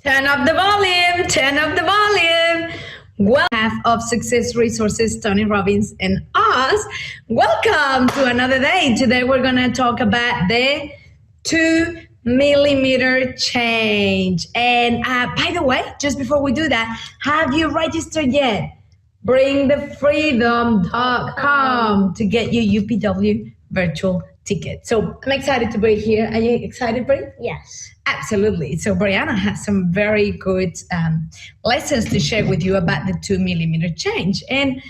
Turn up the volume, turn up the volume. Well, half of Success Resources, Tony Robbins and us. Welcome to another day. Today we're going to talk about the 2mm change. And by the way, just before we do that, have you registered yet? Bringthefreedom.com to get your UPW virtual ticket. So I'm excited to be here. Are you excited, Bri? Yes. Absolutely. So Brianna has some very good lessons to share with you about the 2mm change. And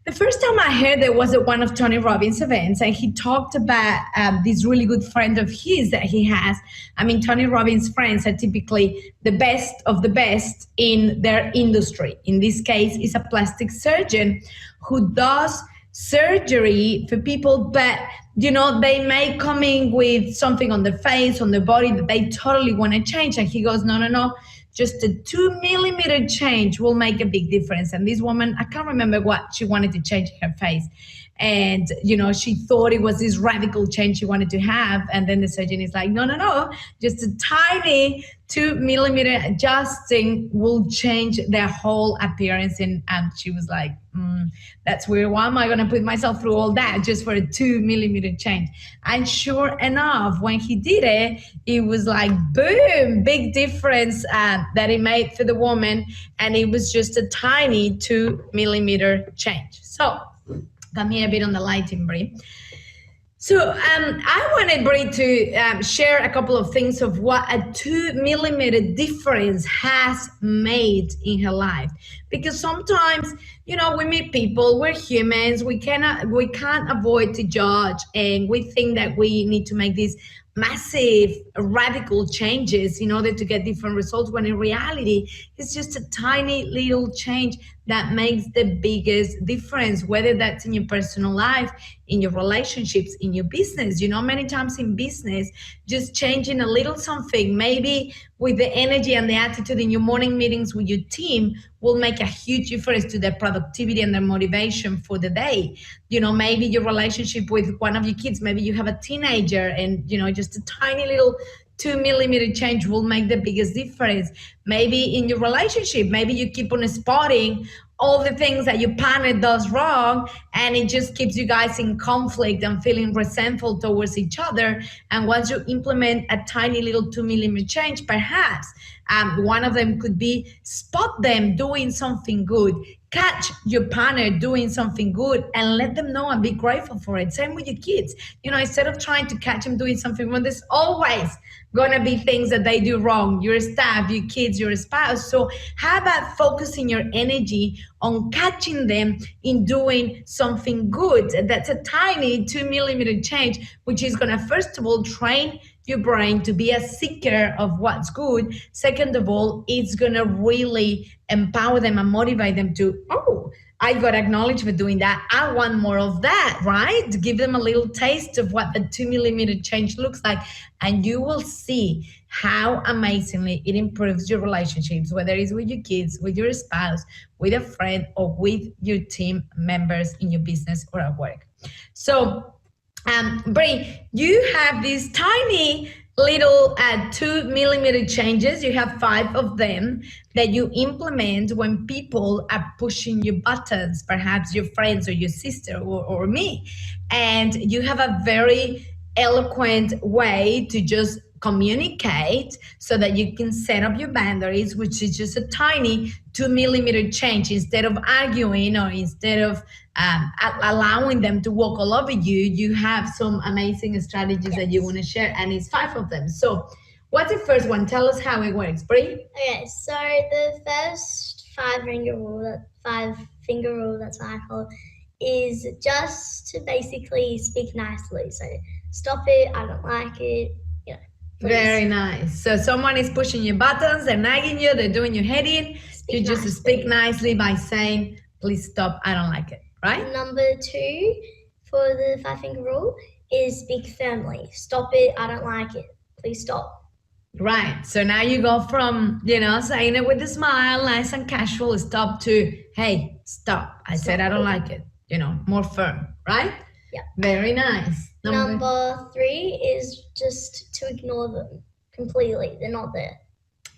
the first time I heard it was at one of Tony Robbins' events, and he talked about this really good friend of his that he has. I mean, Tony Robbins' friends are typically the best of the best in their industry. In this case, is a plastic surgeon who does surgery for people, but you know, they may come in with something on the face, on the body that they totally want to change. And he goes, no. Just a 2mm change will make a big difference. And this woman, I can't remember what she wanted to change in her face. And, you know, she thought it was this radical change she wanted to have. And then the surgeon is like, no. Just a tiny 2mm adjusting will change their whole appearance. And she was like, that's weird. Why am I going to put myself through all that just for a 2mm change? And sure enough, when he did it, it was like, boom, big difference that it made for the woman. And it was just a tiny 2mm change. So come here a bit on the lighting, Bri. So I wanted Bri to share a couple of things of what a 2mm difference has made in her life. Because sometimes, you know, we meet people, we're humans, we can't avoid to judge, and we think that we need to make these massive radical changes in order to get different results, when in reality it's just a tiny little change that makes the biggest difference, whether that's in your personal life, in your relationships, in your business. You know, many times in business, just changing a little something, maybe with the energy and the attitude in your morning meetings with your team, will make a huge difference to their productivity and their motivation for the day. You know, maybe your relationship with one of your kids, maybe you have a teenager, and, you know, just a tiny little 2mm change will make the biggest difference. Maybe in your relationship, maybe you keep on spotting all the things that your partner does wrong, and it just keeps you guys in conflict and feeling resentful towards each other. And once you implement a tiny little 2mm change, perhaps one of them could be spot them doing something good, catch your partner doing something good, and let them know and be grateful for it. Same with your kids. You know, instead of trying to catch them doing something wrong, there's always gonna be things that they do wrong, your staff, your kids, your spouse. So how about focusing your energy on catching them in doing something good? That's a tiny 2mm change, which is gonna, first of all, train your brain to be a seeker of what's good. Second of all, it's gonna really empower them and motivate them to, oh, I got acknowledged for doing that. I want more of that, right? To give them a little taste of what the 2mm change looks like. And you will see how amazingly it improves your relationships, whether it's with your kids, with your spouse, with a friend, or with your team members in your business or at work. So, Bri, you have these tiny little 2mm changes. You have 5 of them that you implement when people are pushing your buttons, perhaps your friends or your sister or me. And you have a very eloquent way to just communicate so that you can set up your boundaries, which is just a tiny 2mm change. Instead of arguing or instead of allowing them to walk all over you, you have some amazing strategies that you want to share, and it's 5 of them. So what's the first one? Tell us how it works, Bri. Okay, so the first 5-finger rule, that's what I call it, is just to basically speak nicely. So stop it, I don't like it, you know. Please. Very nice. So someone is pushing your buttons, they're nagging you, they're doing your head in. You just speak nicely by saying, please stop, I don't like it, right? Number 2 for the 5-finger rule is speak firmly. Stop it, I don't like it, please stop. Right. So now you go from, you know, saying it with a smile, nice and casual, stop to, hey, stop. I said I don't like it. You know, more firm, right? Yeah. Very nice. Number 3 is just to ignore them completely. They're not there.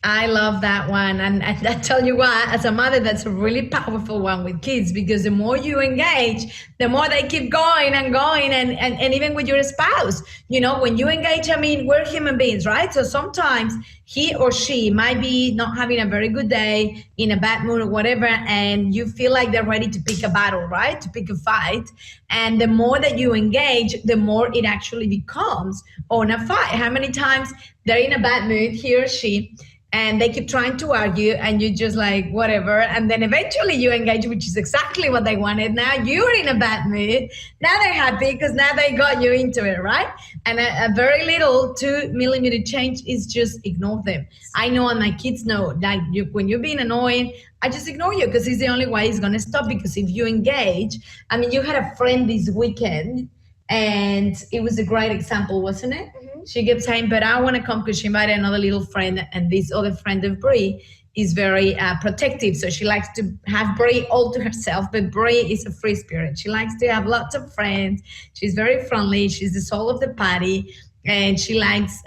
I love that one. And I tell you what, as a mother, that's a really powerful one with kids, because the more you engage, the more they keep going and going. And even with your spouse, you know, when you engage, I mean, we're human beings, right? So sometimes he or she might be not having a very good day, in a bad mood or whatever, and you feel like they're ready to pick a battle, right? To pick a fight. And the more that you engage, the more it actually becomes on a fight. How many times they're in a bad mood, he or she, and they keep trying to argue, and you just like, whatever. And then eventually you engage, which is exactly what they wanted. Now you're in a bad mood. Now they're happy because now they got you into it, right? And a very little 2 millimeter change is just ignore them. I know, and my kids know, like, when you're being annoying, I just ignore you, because it's the only way it's going to stop. Because if you engage, I mean, you had a friend this weekend, and it was a great example, wasn't it? She kept saying, but I want to come, because she invited another little friend, and this other friend of Brie is very protective. So she likes to have Brie all to herself, but Brie is a free spirit. She likes to have lots of friends. She's very friendly. She's the soul of the party. And she likes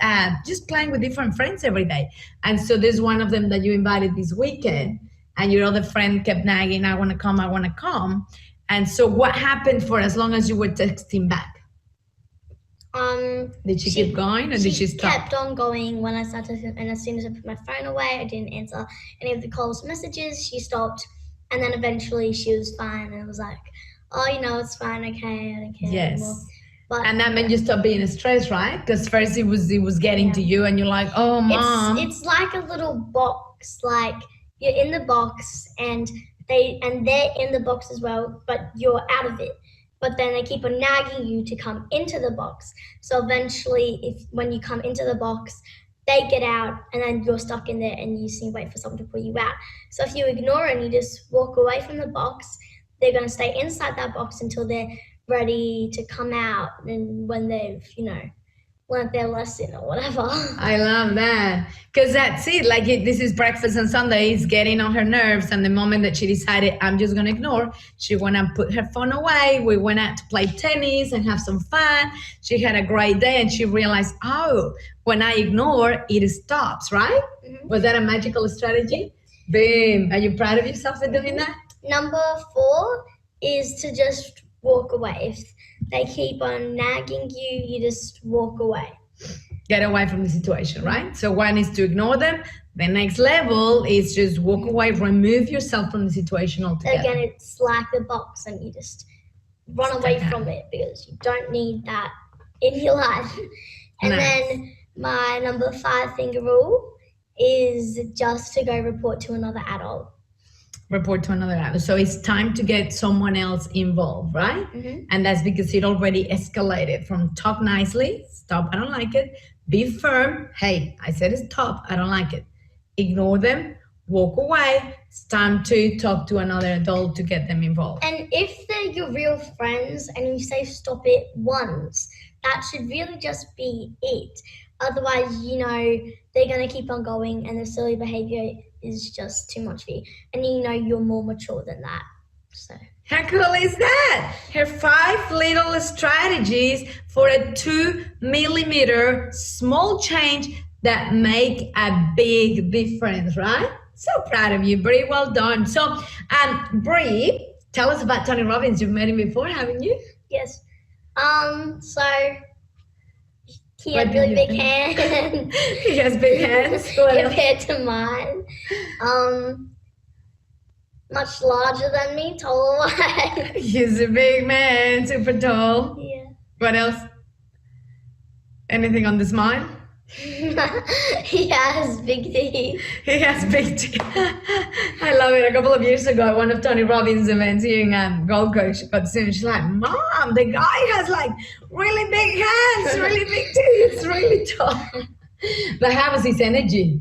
just playing with different friends every day. And so there's one of them that you invited this weekend, and your other friend kept nagging, I want to come, I want to come. And so what happened for as long as you were texting back? Did she keep going, or did she stop? She kept on going when I started, and as soon as I put my phone away, I didn't answer any of the calls, messages. She stopped, and then eventually she was fine, and I was like, oh, you know, it's fine, okay, I don't care anymore. But, and that meant you stopped being stressed, right? Because first it was getting to you, and you're like, oh, mom. It's like a little box, like you're in the box, and they're in the box as well, but you're out of it. But then they keep on nagging you to come into the box. So eventually, when you come into the box, they get out, and then you're stuck in there, and you just need to wait for someone to pull you out. So if you ignore it and you just walk away from the box, they're going to stay inside that box until they're ready to come out, and when they've, you know, learned their lesson or whatever. I love that, because that's it. Like, this is breakfast on Sunday. It's getting on her nerves, and the moment that she decided, I'm just gonna ignore, she went and put her phone away. We went out to play tennis and have some fun. She had a great day, and she realized, oh, when I ignore, it stops, right? Was that a magical strategy? Boom. Are you proud of yourself for doing that? Number 4 is to just walk away. If they keep on nagging you, you just walk away. Get away from the situation, right? So one is to ignore them. The next level is just walk away, remove yourself from the situation altogether. Again, it's like the box, and you just run away from it, because you don't need that in your life. And then my number 5 finger rule is just to go report to another adult. Report to another adult. So it's time to get someone else involved, right? And that's because it already escalated from talk nicely, stop, I don't like it, be firm, hey, I said stop, I don't like it, ignore them, walk away, it's time to talk to another adult to get them involved. And if they're your real friends and you say stop it once, that should really just be it. Otherwise, you know, they're going to keep on going, and the silly behavior is just too much for you. And you know you're more mature than that. So how cool is that? Her 5 little strategies for a 2 millimeter small change that make a big difference, right? So proud of you, Brie. Well done. So, Brie, tell us about Tony Robbins. You've met him before, haven't you? Yes. So he had really big hands. He has big hands compared to mine. Much larger than me, taller. He's a big man, super tall. Yeah. What else? Anything on the smile? He has big teeth. He has big teeth. I love it. A couple of years ago at one of Tony Robbins' events here in Gold Coast, she got to see him. She's like, Mom, the guy has like really big hands, really big teeth, really tall. But how was his energy?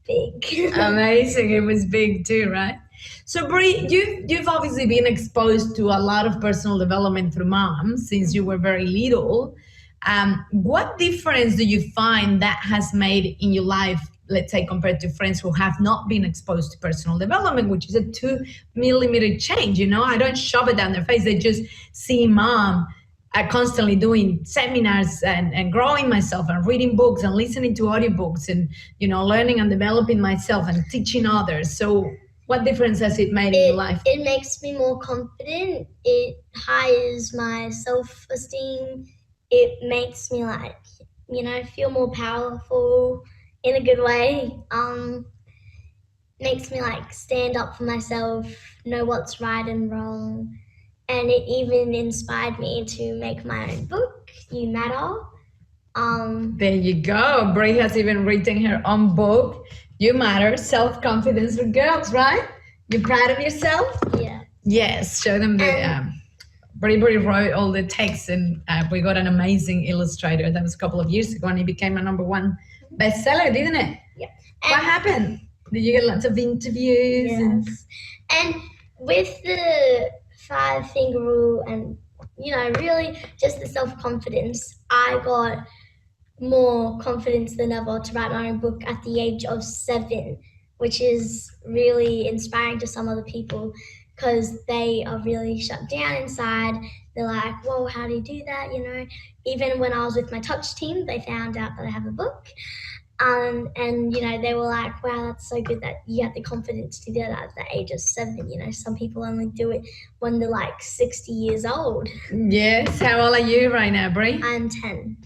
Big. Amazing. It was big too, right? So Brie, you've obviously been exposed to a lot of personal development through Mom since you were very little. What difference do you find that has made in your life, let's say, compared to friends who have not been exposed to personal development, which is a 2 millimeter change? You know, I don't shove it down their face. They just see Mom constantly doing seminars and growing myself and reading books and listening to audiobooks and, learning and developing myself and teaching others. So what difference has it made in your life? It makes me more confident. It hires my self-esteem. It makes me feel more powerful in a good way. Makes me stand up for myself, know what's right and wrong. And it even inspired me to make my own book, You Matter. There you go. Brie has even written her own book, You Matter, Self-Confidence for Girls, right? You proud of yourself? Yeah. Yes, show them the... Brie wrote all the text, and we got an amazing illustrator. That was a couple of years ago, and it became a #1 bestseller, didn't it? Yeah. What happened? Did you get lots of interviews? Yes. And with the 5-finger rule and, really just the self-confidence, I got more confidence than ever to write my own book at the age of 7, which is really inspiring to some other people because they are really shut down inside. They're like, whoa, how do you do that? Even when I was with my touch team, they found out that I have a book. And they were like, wow, that's so good that you had the confidence to do that at the age of 7. Some people only do it when they're 60 years old. Yes. How old are you right now, Brie? I'm 10.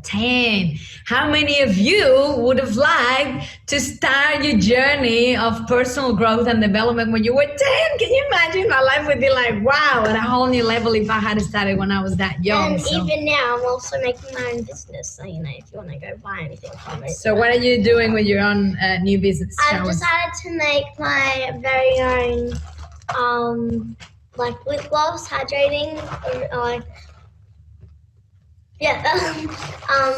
10. How many of you would have liked to start your journey of personal growth and development when you were 10? Can you imagine? My life would be wow, at a whole new level if I had started when I was that young. And even now, I'm also making my own business. So, if you want to go buy anything from it. So what are you doing with your own new business? I've decided to make my very own, lip gloss, hydrating,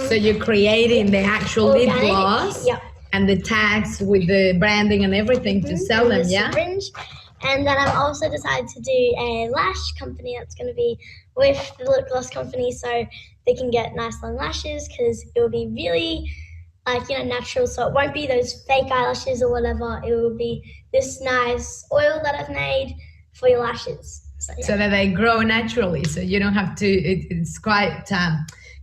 so you're creating the actual lip gloss and the tags with the branding and everything to sell them, yeah? Syringe. And then I've also decided to do a lash company that's going to be with the lip gloss company so they can get nice long lashes because it will be really natural. So it won't be those fake eyelashes or whatever. It will be this nice oil that I've made for your lashes. So that they grow naturally, so you don't have to. It's quite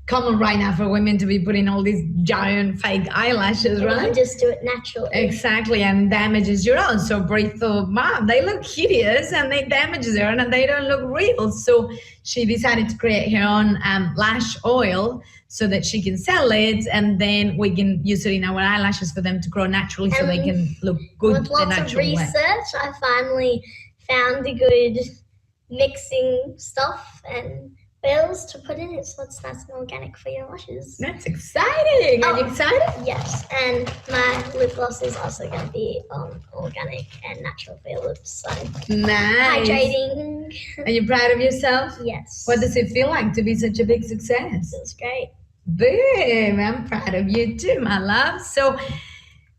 common right now for women to be putting all these giant fake eyelashes, right? You can just do it naturally. Exactly, and damages your own. So Brie thought, Mom, they look hideous and they damage her and they don't look real. So she decided to create her own lash oil so that she can sell it, and then we can use it in our eyelashes for them to grow naturally, so they can look good the natural way. With lots of research, I finally found a good mixing stuff and oils to put in it so it's nice and organic for your lashes. That's exciting. Are you excited? Yes, and my lip gloss is also going to be organic and natural for your lips. So nice. Hydrating. Are you proud of yourself? Yes. What does it feel like to be such a big success? It's great. Boom. I'm proud of you too, my love. So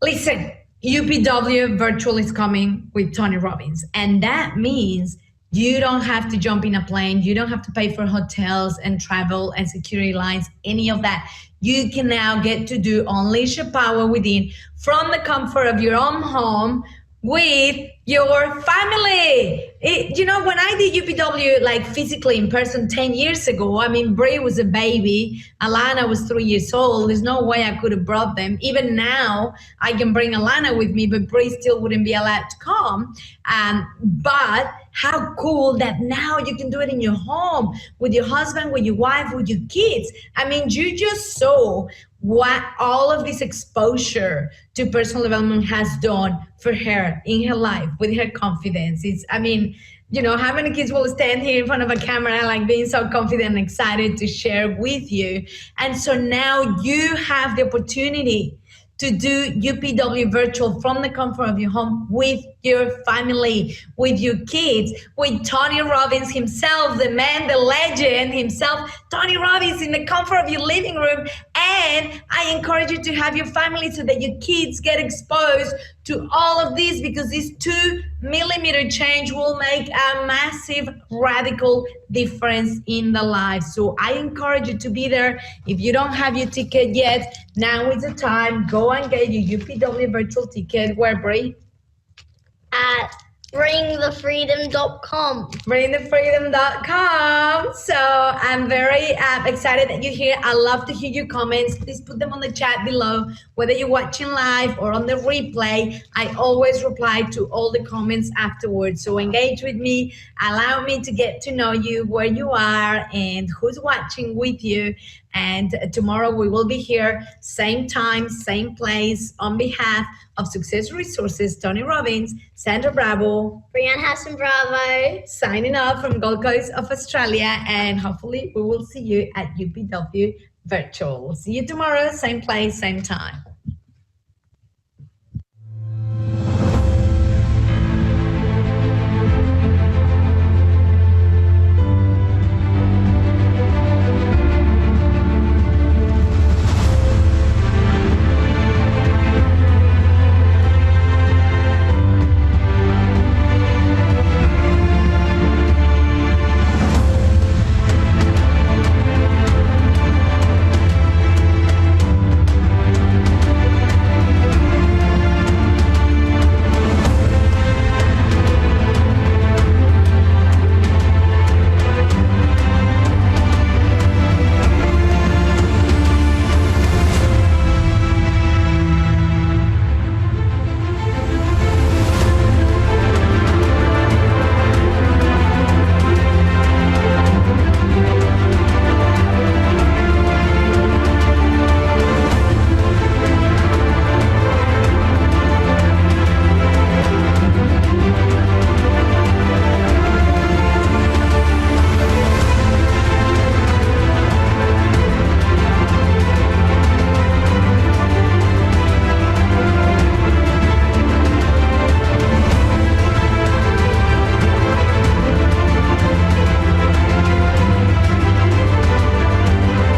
listen, UPW Virtual is coming with Tony Robbins, and that means you don't have to jump in a plane. You don't have to pay for hotels and travel and security lines, any of that. You can now get to do Unleash Your Power Within from the comfort of your own home with your family. When I did UPW physically in person 10 years ago, Brie was a baby, Alana was 3 years old. There's no way I could have brought them. Even now, I can bring Alana with me, but Brie still wouldn't be allowed to come. But how cool that now you can do it in your home with your husband, with your wife, with your kids. You just saw what all of this exposure to personal development has done for her in her life with her confidence. How many kids will stand here in front of a camera being so confident and excited to share with you? And so now you have the opportunity to do UPW Virtual from the comfort of your home with your family, with your kids, with Tony Robbins himself, the man, the legend himself, Tony Robbins in the comfort of your living room. And I encourage you to have your family so that your kids get exposed to all of this, because this 2mm change will make a massive, radical difference in the life. So I encourage you to be there. If you don't have your ticket yet, now is the time. Go and get your UPW virtual ticket. Where, Brie? At bringthefreedom.com. Bringthefreedom.com. So I'm very excited that you're here. I love to hear your comments. Please put them on the chat below, whether you're watching live or on the replay. I always reply to all the comments afterwards. So engage with me. Allow me to get to know you, where you are, and who's watching with you. And tomorrow we will be here, same time, same place, on behalf of Success Resources, Tony Robbins, Sandra Bravo, Bravo, signing off from Gold Coast of Australia, and hopefully we will see you at UPW Virtual. See you tomorrow, same place, same time.